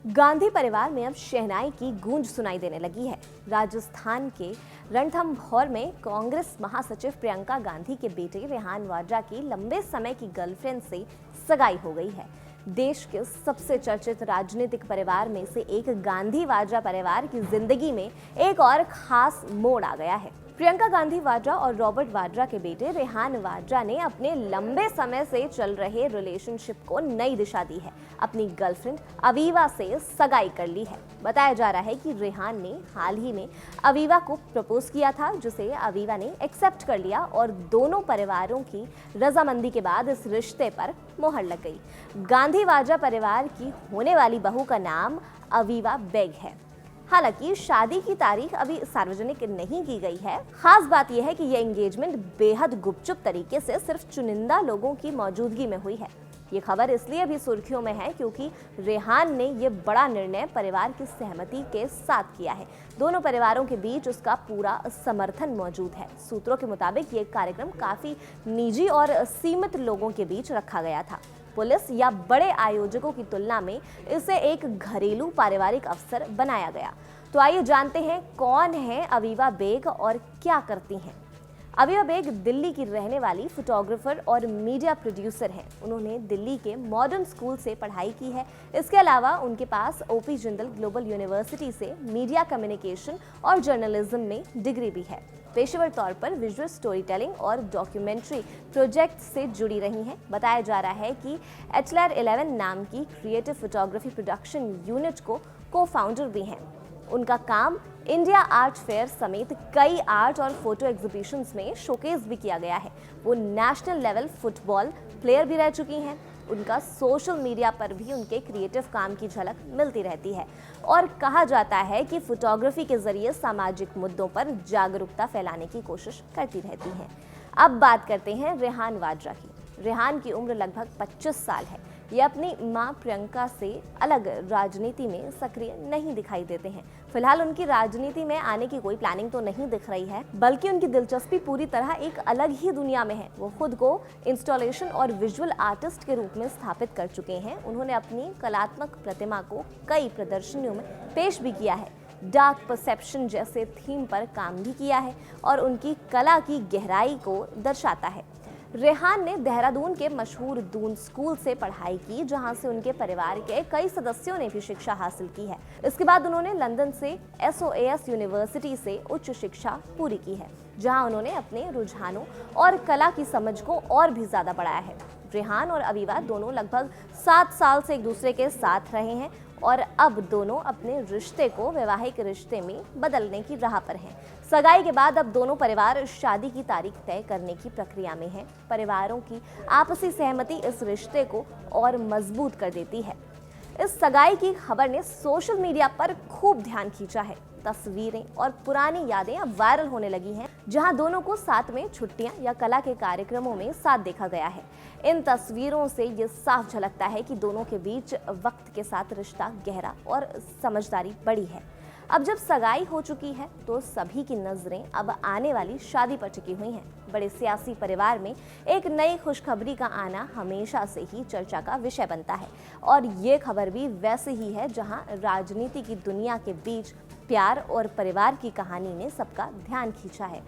गांधी परिवार में अब शहनाई की गूंज सुनाई देने लगी है। राजस्थान के रणथंभौर में कांग्रेस महासचिव प्रियंका गांधी के बेटे रेहान वाड्रा की लंबे समय की गर्लफ्रेंड से सगाई हो गई है। देश के सबसे चर्चित राजनीतिक परिवार में से एक गांधी वाड्रा परिवार की जिंदगी में एक और खास मोड़ आ गया है। प्रियंका गांधी वाड्रा और रॉबर्ट वाड्रा के बेटे रेहान वाड्रा ने अपने लंबे समय से चल रहे रिलेशनशिप को नई दिशा दी है। अपनी गर्लफ्रेंड अवीवा से सगाई कर ली है। बताया जा रहा है कि रेहान ने हाल ही में अवीवा को प्रपोज किया था, जिसे अवीवा ने एक्सेप्ट कर लिया और दोनों परिवारों की रजामंदी के बाद इस रिश्ते पर मोहर लग गई। गांधी वाड्रा परिवार की होने वाली बहू का नाम अवीवा बेग है। हालांकि शादी की तारीख अभी सार्वजनिक नहीं की गई है। खास बात यह है कि यह एंगेजमेंट बेहद गुपचुप तरीके से सिर्फ चुनिंदा लोगों की मौजूदगी में हुई है। ये खबर इसलिए भी सुर्खियों में है क्योंकि रेहान ने यह बड़ा निर्णय परिवार की सहमति के साथ किया है। दोनों परिवारों के बीच उसका पूरा समर्थन मौजूद है। सूत्रों के मुताबिक ये कार्यक्रम काफी निजी और सीमित लोगों के बीच रखा गया था। पुलिस या बड़े आयोजकों की तुलना में इसे एक घरेलू पारिवारिक अवसर बनाया गया। तो आइए जानते हैं कौन है अवीवा बेग और क्या करती हैं। अवीवा बेग दिल्ली की रहने वाली फोटोग्राफर और मीडिया प्रोड्यूसर हैं। उन्होंने दिल्ली के मॉडर्न स्कूल से पढ़ाई की है। इसके अलावा उनके पास ओपी जिंदल ग्लोबल यूनिवर्सिटी से मीडिया कम्युनिकेशन और जर्नलिज्म में डिग्री भी है। पेशेवर तौर पर विजुअल स्टोरी टेलिंग और डॉक्यूमेंट्री प्रोजेक्ट से जुड़ी रही हैं। बताया जा रहा है कि एचलर 11 नाम की क्रिएटिव फोटोग्राफी प्रोडक्शन यूनिट को फाउंडर भी हैं। उनका काम इंडिया आर्ट फेयर समेत कई आर्ट और फोटो एग्जीबिशंस में शोकेस भी किया गया है। वो नेशनल लेवल फुटबॉल प्लेयर भी रह चुकी हैं। उनका सोशल मीडिया पर भी उनके क्रिएटिव काम की झलक मिलती रहती है और कहा जाता है कि फोटोग्राफी के जरिए सामाजिक मुद्दों पर जागरूकता फैलाने की कोशिश करती रहती हैं। अब बात करते हैं रेहान वाड्रा की। रेहान की उम्र लगभग 25 साल है। ये अपनी मां प्रियंका से अलग राजनीति में सक्रिय नहीं दिखाई देते हैं। फिलहाल उनकी राजनीति में आने की कोई प्लानिंग तो नहीं दिख रही है, बल्कि उनकी दिलचस्पी पूरी तरह एक अलग ही दुनिया में है। वो खुद को इंस्टॉलेशन और विजुअल आर्टिस्ट के रूप में स्थापित कर चुके हैं। उन्होंने अपनी कलात्मक प्रतिमा को कई प्रदर्शनियों में पेश भी किया है। डार्क परसेप्शन जैसे थीम पर काम भी किया है और उनकी कला की गहराई को दर्शाता है। रेहान ने देहरादून के मशहूर दून स्कूल से पढ़ाई की, जहां से उनके परिवार के कई सदस्यों ने भी शिक्षा हासिल की है। इसके बाद उन्होंने लंदन से SOAS यूनिवर्सिटी से उच्च शिक्षा पूरी की है, जहां उन्होंने अपने रुझानों और कला की समझ को और भी ज्यादा बढ़ाया है। रेहान और अवीवा दोनों लगभग 7 साल से एक दूसरे के साथ रहे हैं और अब दोनों अपने रिश्ते को वैवाहिक रिश्ते में बदलने की राह पर हैं। सगाई के बाद अब दोनों परिवार शादी की तारीख तय करने की प्रक्रिया में हैं। परिवारों की आपसी सहमति इस रिश्ते को और मजबूत कर देती है। इस सगाई की खबर ने सोशल मीडिया पर खूब ध्यान खींचा है। तस्वीरें और पुरानी यादें अब वायरल होने लगी हैं, जहां दोनों को साथ में छुट्टियां या कला के कार्यक्रमों में साथ देखा गया है। इन तस्वीरों से ये साफ झलकता है कि दोनों के बीच वक्त के साथ रिश्ता गहरा और समझदारी बढ़ी है। अब जब सगाई हो चुकी है तो सभी की नजरें अब आने वाली शादी पर टिकी हुई हैं। बड़े सियासी परिवार में एक नई खुशखबरी का आना हमेशा से ही चर्चा का विषय बनता है और ये खबर भी वैसे ही है, जहां राजनीति की दुनिया के बीच प्यार और परिवार की कहानी ने सबका ध्यान खींचा है।